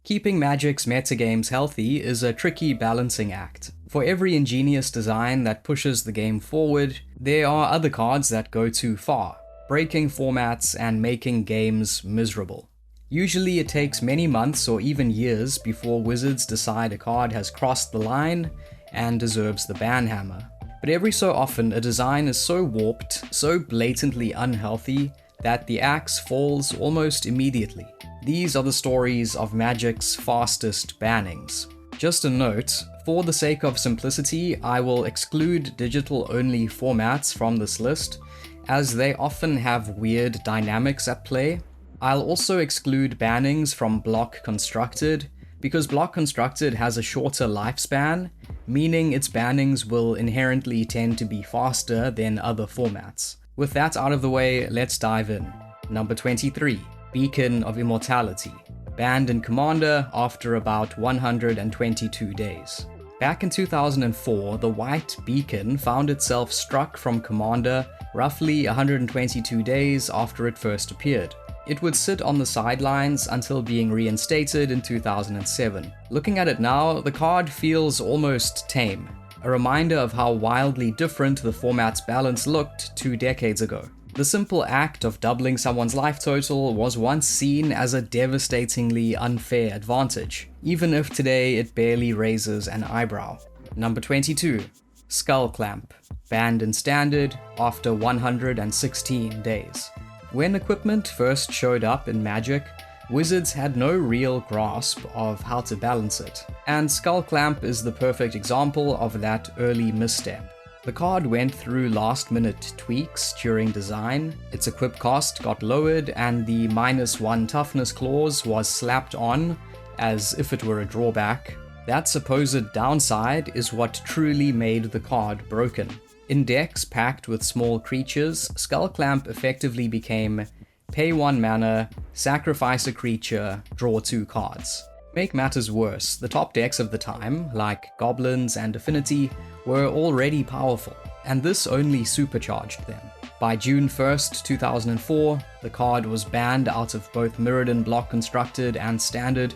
Keeping Magic's metagames healthy is a tricky balancing act. For every ingenious design that pushes the game forward, there are other cards that go too far, breaking formats and making games miserable. Usually it takes many months or even years before Wizards decide a card has crossed the line and deserves the ban hammer. But every so often a design is so warped, so blatantly unhealthy, that the axe falls almost immediately. These are the stories of Magic's fastest bannings. Just a note, for the sake of simplicity, I will exclude digital-only formats from this list, as they often have weird dynamics at play. I'll also exclude bannings from Block Constructed, because Block Constructed has a shorter lifespan, meaning its bannings will inherently tend to be faster than other formats. With that out of the way, let's dive in. Number 23, Beacon of Immortality, banned in Commander after about 122 days. Back in 2004, the white beacon found itself struck from Commander roughly 122 days after it first appeared. It would sit on the sidelines until being reinstated in 2007. Looking at it now, the card feels almost tame, a reminder of how wildly different the format's balance looked 2 decades ago. The simple act of doubling someone's life total was once seen as a devastatingly unfair advantage, even if today it barely raises an eyebrow. Number 22, Skullclamp, banned in Standard after 116 days. When equipment first showed up in Magic, Wizards had no real grasp of how to balance it, and Skullclamp is the perfect example of that early misstep. The card went through last-minute tweaks during design, its equip cost got lowered, and the -1 toughness clause was slapped on as if it were a drawback. That supposed downside is what truly made the card broken. In decks packed with small creatures, Skullclamp effectively became pay 1 mana, sacrifice a creature, draw 2 cards. Make matters worse, the top decks of the time, like Goblins and Affinity, were already powerful, and this only supercharged them. By June 1st, 2004, the card was banned out of both Mirrodin Block Constructed and Standard,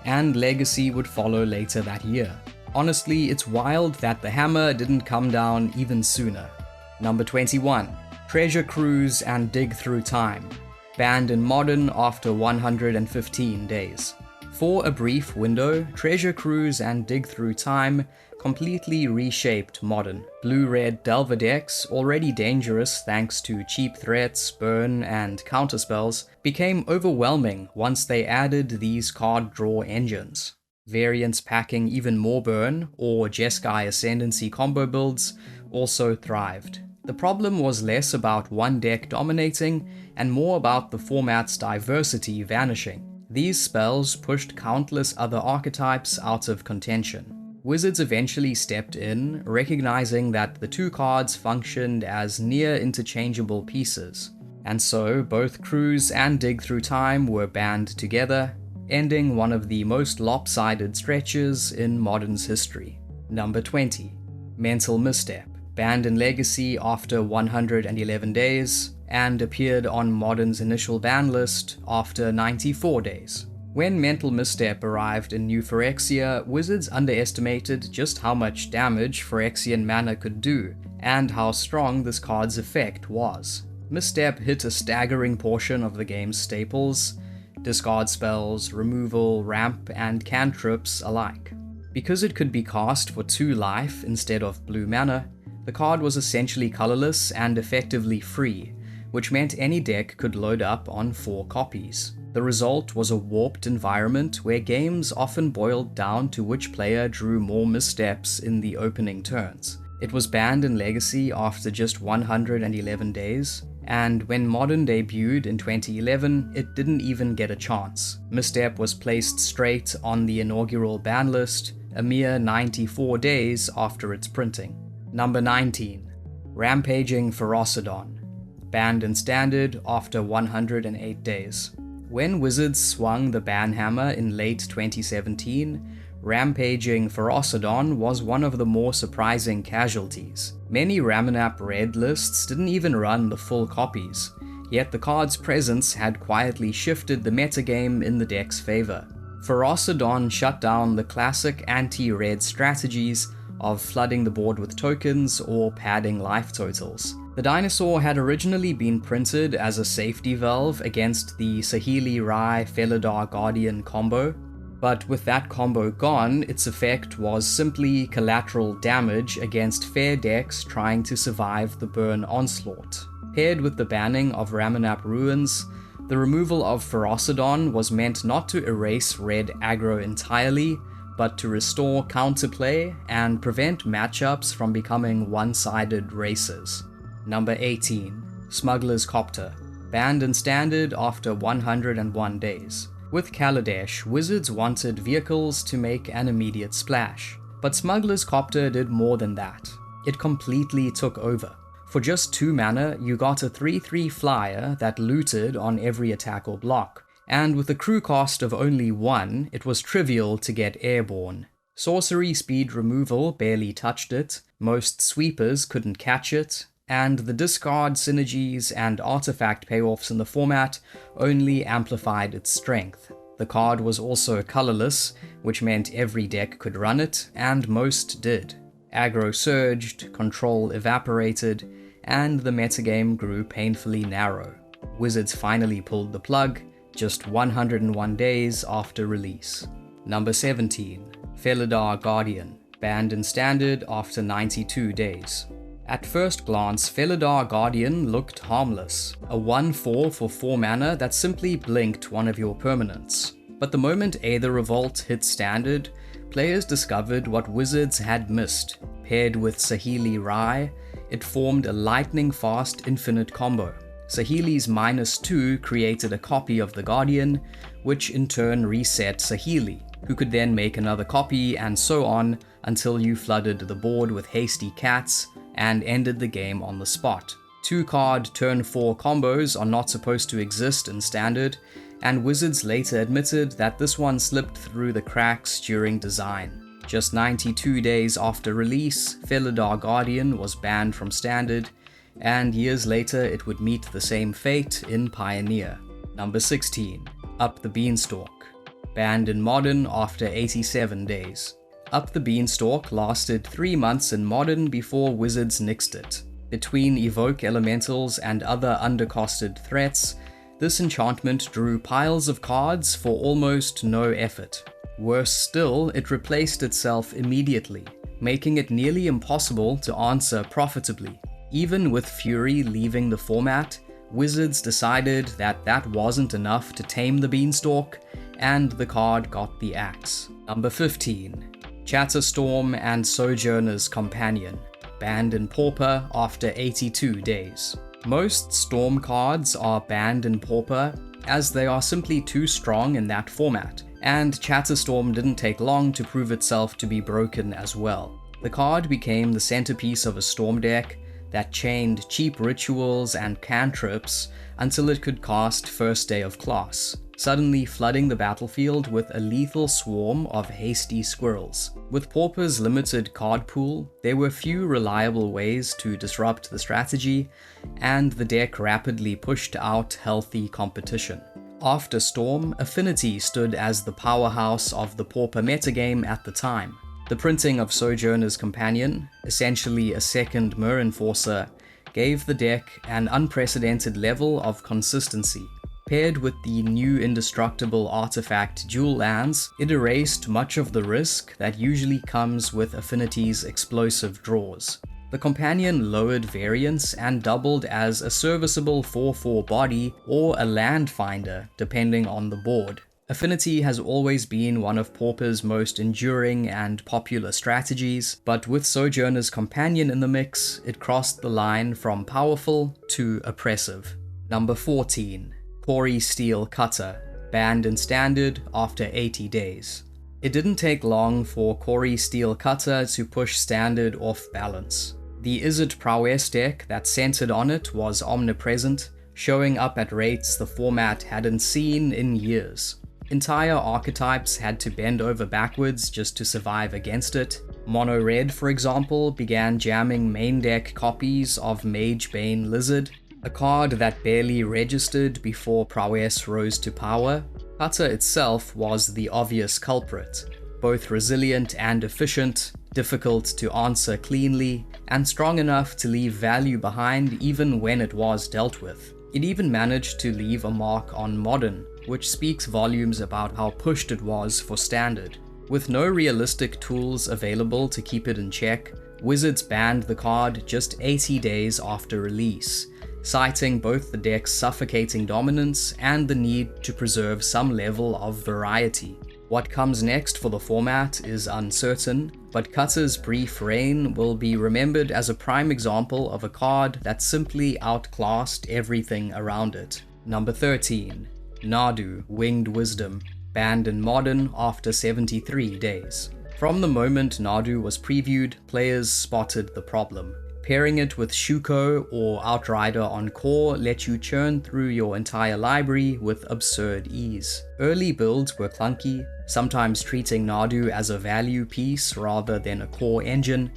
and Legacy would follow later that year. Honestly, it's wild that the hammer didn't come down even sooner. Number 21, Treasure Cruise and Dig Through Time, banned in Modern after 115 days. For a brief window, Treasure Cruise and Dig Through Time completely reshaped Modern. Blue-red Delver decks, already dangerous thanks to cheap threats, burn, and counterspells, became overwhelming once they added these card draw engines. Variants packing even more burn, or Jeskai Ascendancy combo builds, also thrived. The problem was less about one deck dominating, and more about the format's diversity vanishing. These spells pushed countless other archetypes out of contention. Wizards eventually stepped in, recognizing that the two cards functioned as near interchangeable pieces, and so both Cruise and Dig Through Time were banned together, ending one of the most lopsided stretches in Modern's history. Number 20, Mental Misstep, banned in Legacy after 111 days, and appeared on Modern's initial ban list after 94 days. When Mental Misstep arrived in New Phyrexia, Wizards underestimated just how much damage Phyrexian mana could do, and how strong this card's effect was. Misstep hit a staggering portion of the game's staples, discard spells, removal, ramp, and cantrips alike. Because it could be cast for 2 life instead of blue mana, the card was essentially colorless and effectively free, which meant any deck could load up on 4 copies. The result was a warped environment where games often boiled down to which player drew more missteps in the opening turns. It was banned in Legacy after just 111 days, and when Modern debuted in 2011, it didn't even get a chance. Misstep was placed straight on the inaugural ban list, a mere 94 days after its printing. Number 19, Rampaging Ferocidon, banned in Standard after 108 days. When Wizards swung the ban hammer in late 2017, Rampaging Ferocidon was one of the more surprising casualties. Many Ramunap Red lists didn't even run the full copies, yet the card's presence had quietly shifted the metagame in the deck's favor. Ferocidon shut down the classic anti-red strategies of flooding the board with tokens or padding life totals. The dinosaur had originally been printed as a safety valve against the Felidar Guardian combo, but with that combo gone, its effect was simply collateral damage against fair decks trying to survive the burn onslaught. Paired with the banning of Ramanap Ruins, the removal of Ferocidon was meant not to erase red aggro entirely, but to restore counterplay and prevent matchups from becoming one-sided races. Number 18. Smuggler's Copter, banned in Standard after 101 days. With Kaladesh, Wizards wanted vehicles to make an immediate splash, but Smuggler's Copter did more than that. It completely took over. For just 2 mana, you got a 3/3 flyer that looted on every attack or block, and with a crew cost of only 1, it was trivial to get airborne. Sorcery speed removal barely touched it, most sweepers couldn't catch it, and the discard synergies and artifact payoffs in the format only amplified its strength. The card was also colorless, which meant every deck could run it, and most did. Aggro surged, control evaporated, and the metagame grew painfully narrow. Wizards finally pulled the plug, just 101 days after release. Number 17. Felidar Guardian, banned in Standard after 92 days. At first glance, Felidar Guardian looked harmless, a 1/4 for 4 mana that simply blinked one of your permanents. But the moment Aether Revolt hit Standard, players discovered what Wizards had missed. Paired with Saheeli Rai, it formed a lightning-fast infinite combo. Saheeli's -2 created a copy of the Guardian, which in turn reset Saheeli, who could then make another copy, and so on until you flooded the board with hasty cats and ended the game on the spot. 2-card turn 4 combos are not supposed to exist in Standard, and Wizards later admitted that this one slipped through the cracks during design. Just 92 days after release, Felidar Guardian was banned from Standard, and years later it would meet the same fate in Pioneer. Number 16. Up the Beanstalk, banned in Modern after 87 days. Up the Beanstalk lasted 3 months in Modern before Wizards nixed it. Between evoke elementals and other undercosted threats, this enchantment drew piles of cards for almost no effort. Worse still, it replaced itself immediately, making it nearly impossible to answer profitably. Even with Fury leaving the format, Wizards decided that that wasn't enough to tame the Beanstalk, and the card got the axe. Number 15. Chatterstorm and Sojourner's Companion, banned in Pauper after 82 days. Most Storm cards are banned in Pauper, as they are simply too strong in that format, and Chatterstorm didn't take long to prove itself to be broken as well. The card became the centerpiece of a Storm deck that chained cheap rituals and cantrips until it could cast First Day of Class, suddenly flooding the battlefield with a lethal swarm of hasty squirrels. With Pauper's limited card pool, there were few reliable ways to disrupt the strategy, and the deck rapidly pushed out healthy competition. After Storm, Affinity stood as the powerhouse of the Pauper metagame at the time. The printing of Sojourner's Companion, essentially a second Myr Enforcer, gave the deck an unprecedented level of consistency. Paired with the new indestructible artifact Dual Lands, it erased much of the risk that usually comes with Affinity's explosive draws. The Companion lowered variance and doubled as a serviceable 4/4 body or a land finder, depending on the board. Affinity has always been one of Pauper's most enduring and popular strategies, but with Sojourner's Companion in the mix, it crossed the line from powerful to oppressive. Number 14. Cori-Steel Cutter, banned in Standard after 80 days. It didn't take long for Cori-Steel Cutter to push Standard off balance. The Izzet Prowess deck that centered on it was omnipresent, showing up at rates the format hadn't seen in years. Entire archetypes had to bend over backwards just to survive against it. Mono Red, for example, began jamming main deck copies of Magebane Lizard, a card that barely registered before Prowess rose to power. Cutter itself was the obvious culprit, both resilient and efficient, difficult to answer cleanly, and strong enough to leave value behind even when it was dealt with. It even managed to leave a mark on Modern, which speaks volumes about how pushed it was for Standard. With no realistic tools available to keep it in check, Wizards banned the card just 80 days after release, citing both the deck's suffocating dominance and the need to preserve some level of variety. What comes next for the format is uncertain, but Cutter's brief reign will be remembered as a prime example of a card that simply outclassed everything around it. Number 13. Nadu, Winged Wisdom, banned in Modern after 73 days. From the moment Nadu was previewed, players spotted the problem. Pairing it with Shuko or Outrider on core let you churn through your entire library with absurd ease. Early builds were clunky, sometimes treating Nadu as a value piece rather than a core engine,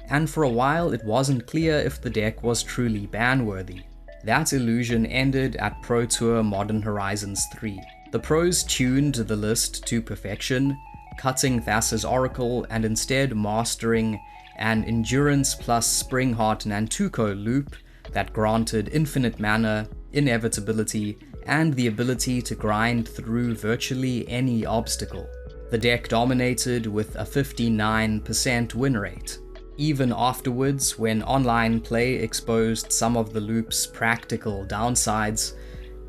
and for a while it wasn't clear if the deck was truly ban-worthy. That illusion ended at Pro Tour Modern Horizons 3. The pros tuned the list to perfection, cutting Thassa's Oracle and instead mastering an Endurance plus Springheart Nantuko loop that granted infinite mana, inevitability, and the ability to grind through virtually any obstacle. The deck dominated with a 59% win rate. Even afterwards, when online play exposed some of the loop's practical downsides,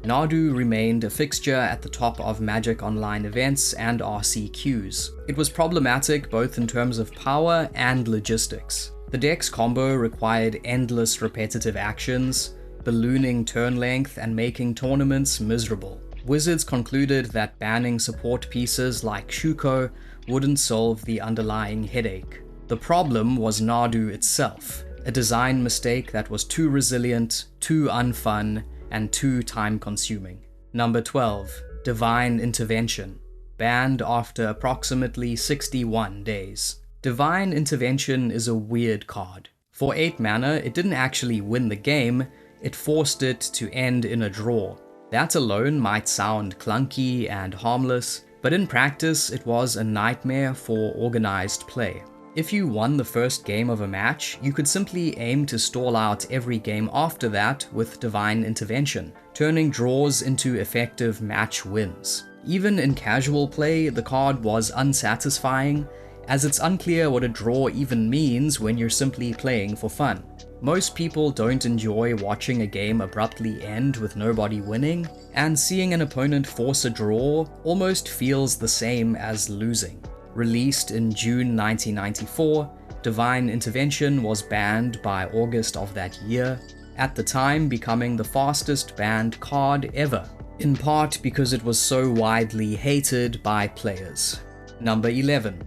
Nadu remained a fixture at the top of Magic Online events and RC queues. It was problematic both in terms of power and logistics. The deck's combo required endless repetitive actions, ballooning turn length and making tournaments miserable. Wizards concluded that banning support pieces like Shuko wouldn't solve the underlying headache. The problem was Nadu itself, a design mistake that was too resilient, too unfun, and too time-consuming. Number 12. Divine Intervention, banned after approximately 61 days. Divine Intervention is a weird card. For 8 mana, it didn't actually win the game, it forced it to end in a draw. That alone might sound clunky and harmless, but in practice it was a nightmare for organized play. If you won the first game of a match, you could simply aim to stall out every game after that with Divine Intervention, turning draws into effective match wins. Even in casual play, the card was unsatisfying, as it's unclear what a draw even means when you're simply playing for fun. Most people don't enjoy watching a game abruptly end with nobody winning, and seeing an opponent force a draw almost feels the same as losing. Released in June 1994, Divine Intervention was banned by August of that year, at the time becoming the fastest banned card ever, in part because it was so widely hated by players. Number 11.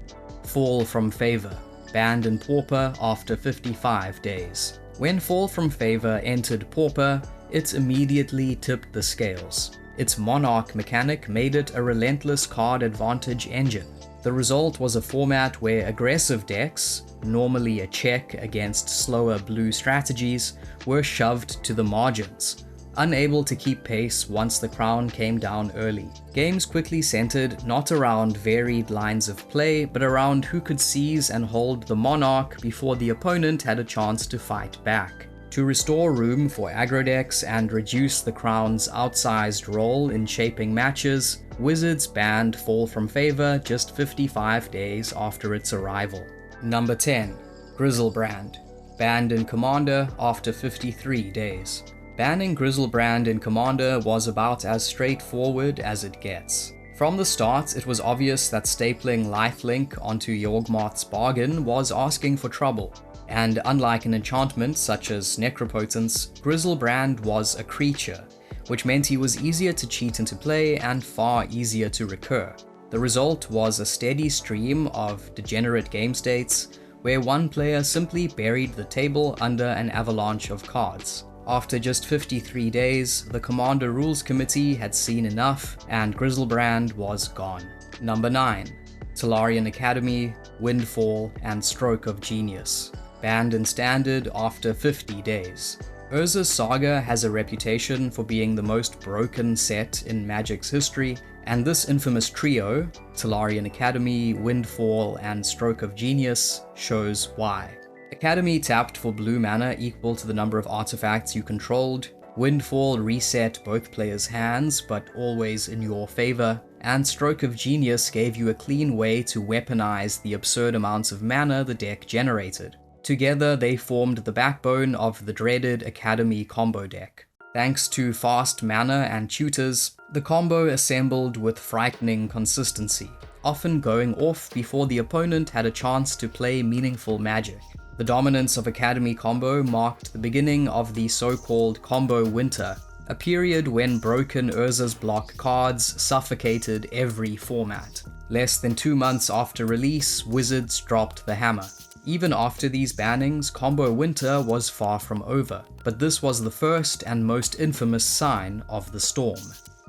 Fall from Favor, banned in Pauper after 55 days. When Fall from Favor entered Pauper, it immediately tipped the scales. Its Monarch mechanic made it a relentless card advantage engine. The result was a format where aggressive decks, normally a check against slower blue strategies, were shoved to the margins, unable to keep pace once the crown came down early. Games quickly centered not around varied lines of play, but around who could seize and hold the Monarch before the opponent had a chance to fight back. To restore room for aggro decks and reduce the crown's outsized role in shaping matches, Wizards banned Fall from Favor just 55 days after its arrival. Number 10. Griselbrand, banned in Commander after 53 days. Banning Griselbrand in Commander was about as straightforward as it gets. From the start, it was obvious that stapling lifelink onto Yawgmoth's Bargain was asking for trouble. And unlike an enchantment such as Necropotence, Griselbrand was a creature, which meant he was easier to cheat into play and far easier to recur. The result was a steady stream of degenerate game states, where one player simply buried the table under an avalanche of cards. After just 53 days, the Commander Rules Committee had seen enough, and Griselbrand was gone. Number 9. Tolarian Academy, Windfall, and Stroke of Genius, banned in Standard after 50 days. Urza's Saga has a reputation for being the most broken set in Magic's history, And this infamous trio, Tolarian Academy, Windfall, and Stroke of Genius, shows why. Academy tapped for blue mana equal to the number of artifacts you controlled. Windfall reset both players' hands, but always in your favor. And Stroke of Genius gave you a clean way to weaponize the absurd amounts of mana the deck generated. Together, they formed the backbone of the dreaded Academy combo deck. Thanks to fast mana and tutors, the combo assembled with frightening consistency, often going off before the opponent had a chance to play meaningful magic. The dominance of Academy combo marked the beginning of the so-called combo winter, a period when broken Urza's block cards suffocated every format. Less than 2 months after release, Wizards dropped the hammer. Even after these bannings, combo winter was far from over, but this was the first and most infamous sign of the storm.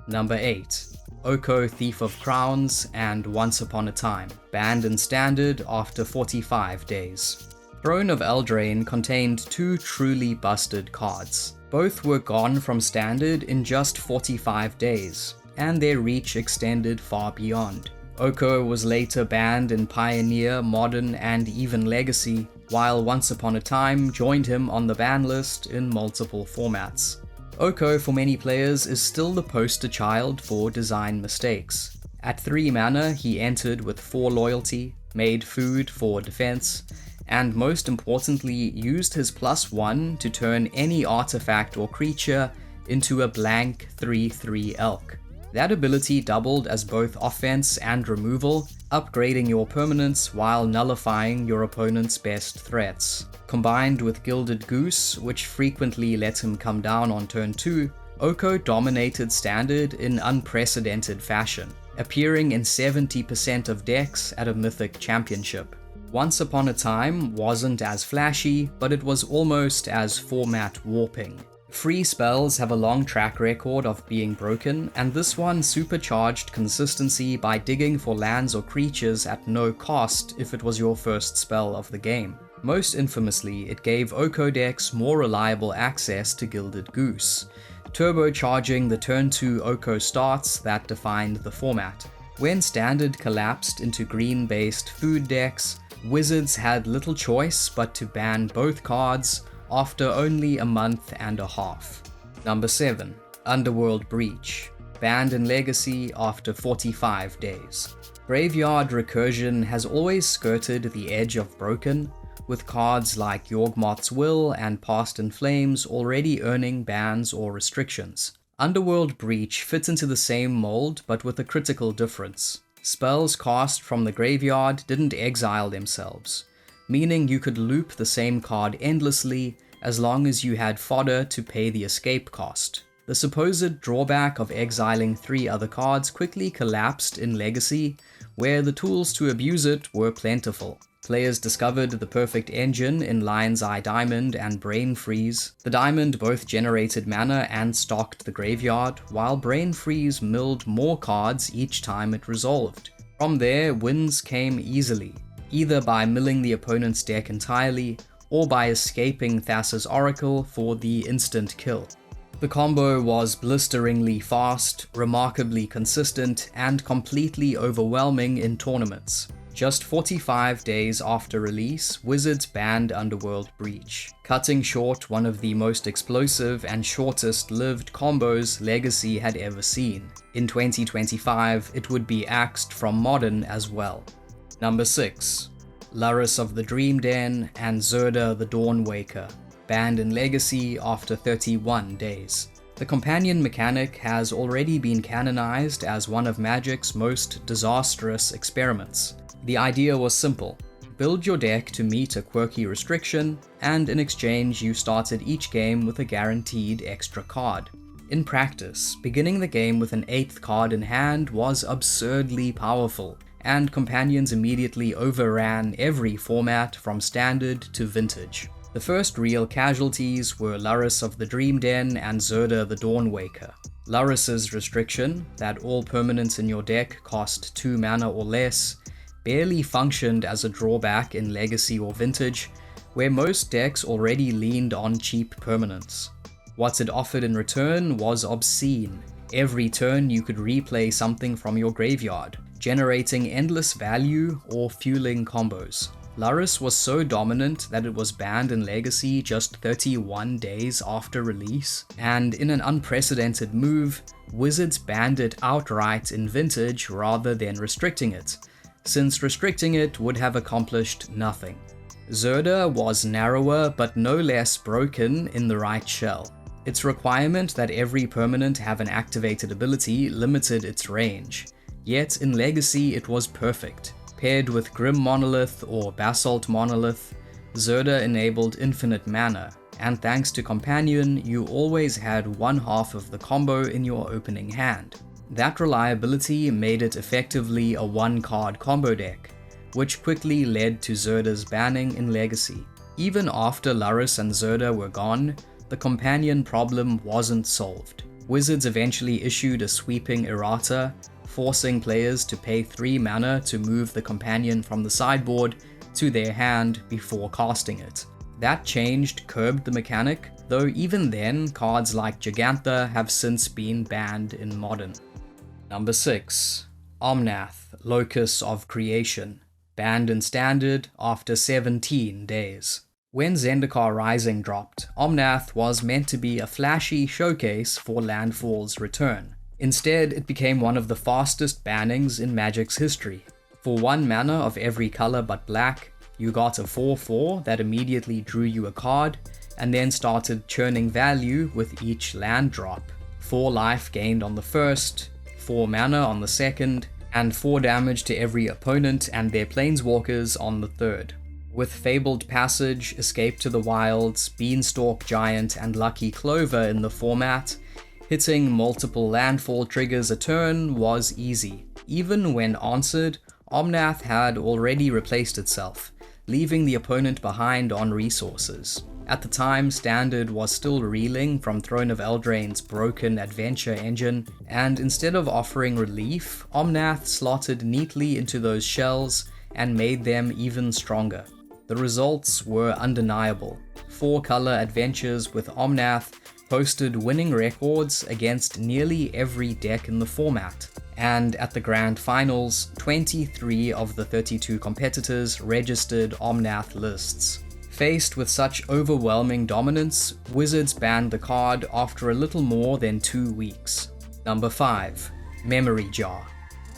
Number 8. Oko Thief of Crowns and Once Upon a Time, banned in Standard after 45 days. Throne of Eldraine contained 2 truly busted cards. Both were gone from Standard in just 45 days, and their reach extended far beyond. Oko was later banned in Pioneer, Modern, and even Legacy, while Once Upon a Time joined him on the ban list in multiple formats. Oko for many players is still the poster child for design mistakes. At 3 mana, he entered with 4 loyalty, made food for defense, and most importantly used his +1 to turn any artifact or creature into a blank 3/3 elk. That ability doubled as both offense and removal, upgrading your permanents while nullifying your opponent's best threats. Combined with Gilded Goose, which frequently let him come down on turn 2, Oko dominated Standard in unprecedented fashion, appearing in 70% of decks at a Mythic Championship. Once Upon a Time wasn't as flashy, but it was almost as format warping. Free spells have a long track record of being broken, and this one supercharged consistency by digging for lands or creatures at no cost if it was your first spell of the game. Most infamously, it gave Oko decks more reliable access to Gilded Goose, turbocharging the turn 2 Oko starts that defined the format. When Standard collapsed into green-based food decks, Wizards had little choice but to ban both cards after only a month and a half. Number 7. Underworld Breach, banned in Legacy after 45 days. Graveyard recursion has always skirted the edge of broken, with cards like Yawgmoth's Will and Past in Flames already earning bans or restrictions. Underworld Breach fit into the same mold but with a critical difference. Spells cast from the graveyard didn't exile themselves, meaning you could loop the same card endlessly as long as you had fodder to pay the escape cost. The supposed drawback of exiling 3 other cards quickly collapsed in Legacy, where the tools to abuse it were plentiful. Players discovered the perfect engine in Lion's Eye Diamond and Brain Freeze. The Diamond both generated mana and stocked the graveyard, while Brain Freeze milled more cards each time it resolved. From there, wins came easily, either by milling the opponent's deck entirely, or by escaping Thassa's Oracle for the instant kill. The combo was blisteringly fast, remarkably consistent, and completely overwhelming in tournaments. Just 45 days after release, Wizards banned Underworld Breach, cutting short one of the most explosive and shortest-lived combos Legacy had ever seen. In 2025, it would be axed from Modern as well. Number 6. Lurrus of the Dream Den and Zirda the Dawnwaker, banned in Legacy after 31 days. The companion mechanic has already been canonized as one of Magic's most disastrous experiments. The idea was simple. Build your deck to meet a quirky restriction, and in exchange you started each game with a guaranteed extra card. In practice, beginning the game with an 8th card in hand was absurdly powerful, and companions immediately overran every format from Standard to Vintage. The first real casualties were Lurrus of the Dream Den and Zirda the Dawnwaker. Lurrus's restriction, that all permanents in your deck cost 2 mana or less, barely functioned as a drawback in Legacy or Vintage, where most decks already leaned on cheap permanents. What it offered in return was obscene. Every turn you could replay something from your graveyard, generating endless value or fueling combos. Lurrus was so dominant that it was banned in Legacy just 31 days after release, and in an unprecedented move, Wizards banned it outright in Vintage rather than restricting it, since restricting it would have accomplished nothing. Zirda was narrower but no less broken in the right shell. Its requirement that every permanent have an activated ability limited its range, yet in Legacy it was perfect. Paired with Grim Monolith or Basalt Monolith, Zirda enabled infinite mana, and thanks to Companion, you always had one half of the combo in your opening hand. That reliability made it effectively a one-card combo deck, which quickly led to Zirda's banning in Legacy. Even after Lurrus and Zirda were gone, the Companion problem wasn't solved. Wizards eventually issued a sweeping errata, forcing players to pay 3 mana to move the Companion from the sideboard to their hand before casting it. That change curbed the mechanic, though even then, cards like Gigantha have since been banned in Modern. Number 6. Omnath, Locus of Creation, banned in Standard after 17 days. When Zendikar Rising dropped, Omnath was meant to be a flashy showcase for Landfall's return. Instead, it became one of the fastest bannings in Magic's history. For 1 mana of every color but black, you got a 4/4 that immediately drew you a card, and then started churning value with each land drop. 4 life gained on the first, 4 mana on the second, and 4 damage to every opponent and their planeswalkers on the third. With Fabled Passage, Escape to the Wilds, Beanstalk Giant, and Lucky Clover in the format, hitting multiple landfall triggers a turn was easy. Even when answered, Omnath had already replaced itself, leaving the opponent behind on resources. At the time, Standard was still reeling from Throne of Eldraine's broken adventure engine, and instead of offering relief, Omnath slotted neatly into those shells and made them even stronger. The results were undeniable. 4-color adventures with Omnath posted winning records against nearly every deck in the format, and at the Grand Finals, 23 of the 32 competitors registered Omnath lists. Faced with such overwhelming dominance, Wizards banned the card after a little more than 2 weeks. Number 5. Memory Jar,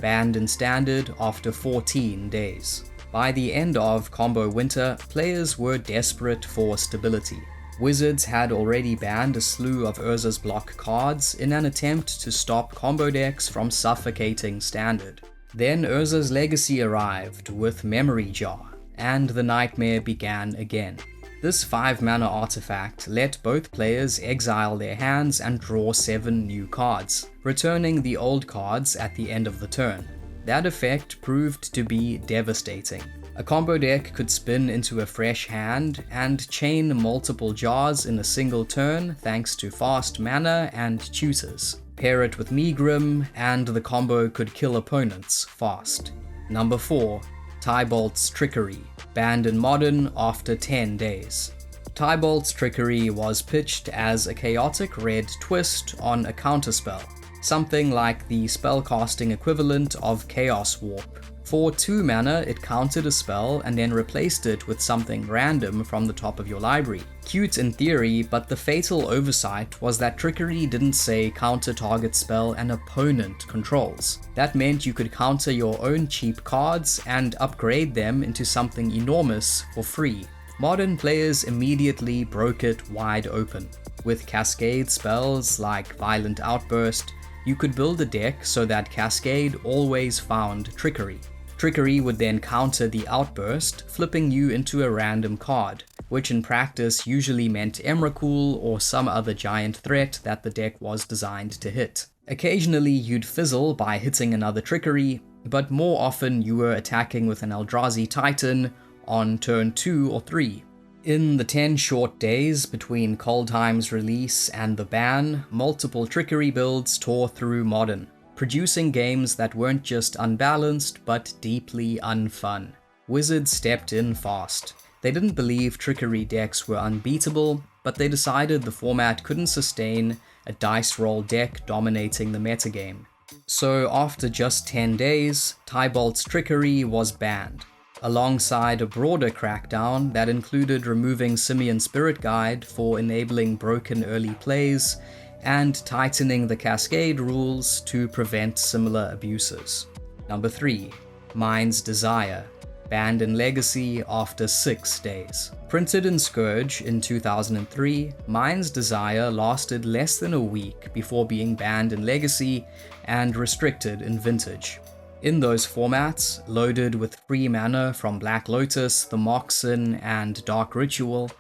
banned in Standard after 14 days. By the end of Combo Winter, players were desperate for stability. Wizards had already banned a slew of Urza's Block cards in an attempt to stop combo decks from suffocating Standard. Then Urza's Legacy arrived with Memory Jar, and the nightmare began again. This 5-mana artifact let both players exile their hands and draw 7 new cards, returning the old cards at the end of the turn. That effect proved to be devastating. A combo deck could spin into a fresh hand and chain multiple jars in a single turn thanks to fast mana and tutors. Pair it with Megrim and the combo could kill opponents fast. Number 4. Tibalt's Trickery, banned in Modern after 10 days. Tibalt's Trickery was pitched as a chaotic red twist on a counterspell, something like the spellcasting equivalent of Chaos Warp. For 2 mana, it countered a spell and then replaced it with something random from the top of your library. Cute in theory, but the fatal oversight was that Trickery didn't say counter target spell an opponent controls. That meant you could counter your own cheap cards and upgrade them into something enormous for free. Modern players immediately broke it wide open. With cascade spells like Violent Outburst, you could build a deck so that Cascade always found Trickery. Trickery would then counter the Outburst, flipping you into a random card, which in practice usually meant Emrakul or some other giant threat that the deck was designed to hit. Occasionally you'd fizzle by hitting another Trickery, but more often you were attacking with an Eldrazi Titan on turn 2 or 3. In the 10 short days between Kaldheim's release and the ban, multiple Trickery builds tore through Modern, producing games that weren't just unbalanced but deeply unfun. Wizards stepped in fast. They didn't believe Trickery decks were unbeatable, but they decided the format couldn't sustain a dice roll deck dominating the metagame. So after just 10 days, Tibalt's Trickery was banned, alongside a broader crackdown that included removing Simian Spirit Guide for enabling broken early plays, and tightening the Cascade rules to prevent similar abuses. Number 3. Mind's Desire, banned in Legacy after 6 days. Printed in Scourge in 2003, Mind's Desire lasted less than a week before being banned in Legacy and restricted in Vintage. In those formats, loaded with free mana from Black Lotus, the Moxen, and Dark Ritual,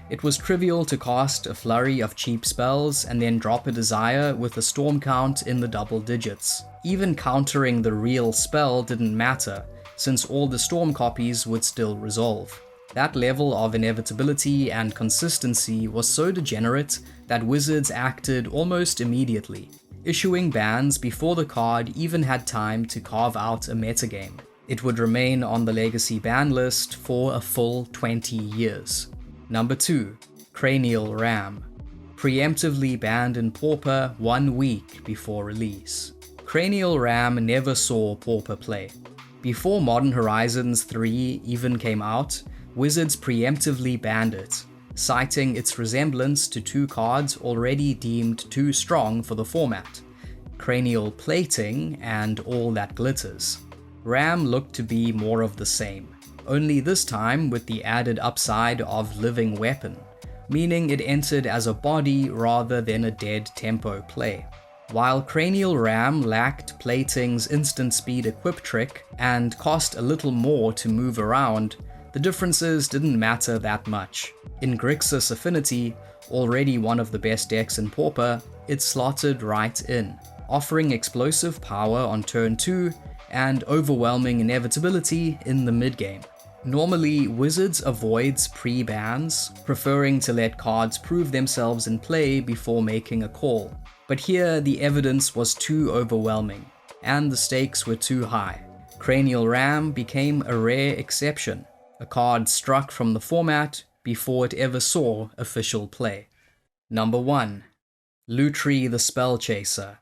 it was trivial to cast a flurry of cheap spells and then drop a Desire with a storm count in the double digits. Even countering the real spell didn't matter, since all the storm copies would still resolve. That level of inevitability and consistency was so degenerate that Wizards acted almost immediately, issuing bans before the card even had time to carve out a metagame. It would remain on the Legacy ban list for a full 20 years. Number 2. Cranial Ram, preemptively banned in Pauper 1 week before release. Cranial Ram never saw Pauper play. Before Modern Horizons 3 even came out, Wizards preemptively banned it, citing its resemblance to 2 cards already deemed too strong for the format: Cranial Plating and All That Glitters. Ram looked to be more of the same, only this time with the added upside of Living Weapon, meaning it entered as a body rather than a dead tempo play. While Cranial Ram lacked Plating's instant speed equip trick and cost a little more to move around, the differences didn't matter that much. In Grixis Affinity, already one of the best decks in Pauper, it slotted right in, offering explosive power on turn 2 and overwhelming inevitability in the mid-game. Normally, Wizards avoids pre-bans, preferring to let cards prove themselves in play before making a call. But here, the evidence was too overwhelming, and the stakes were too high. Cranial Ram became a rare exception, a card struck from the format before it ever saw official play. Number 1. Lutri the Spellchaser,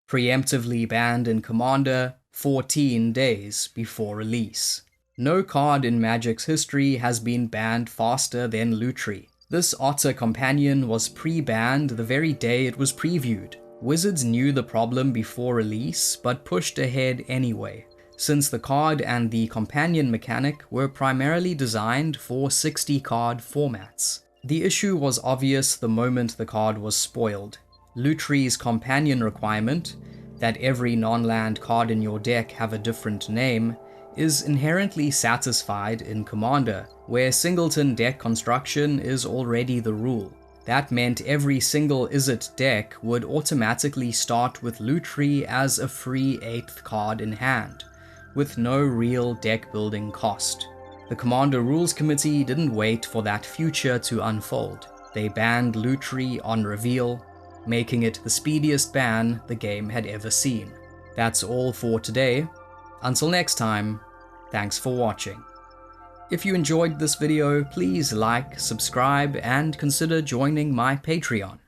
preemptively banned in Commander 14 days before release. No card in Magic's history has been banned faster than Lutri. This otter companion was pre-banned the very day it was previewed. Wizards knew the problem before release, but pushed ahead anyway, since the card and the companion mechanic were primarily designed for 60-card formats. The issue was obvious the moment the card was spoiled. Lutri's companion requirement, that every non-land card in your deck have a different name, is inherently satisfied in Commander, where singleton deck construction is already the rule. That meant every single Izzet deck would automatically start with Lutri as a free 8th card in hand, with no real deck building cost. The Commander Rules Committee didn't wait for that future to unfold. They banned Lutri on reveal, making it the speediest ban the game had ever seen. That's all for today. Until next time, thanks for watching. If you enjoyed this video, please like, subscribe, and consider joining my Patreon.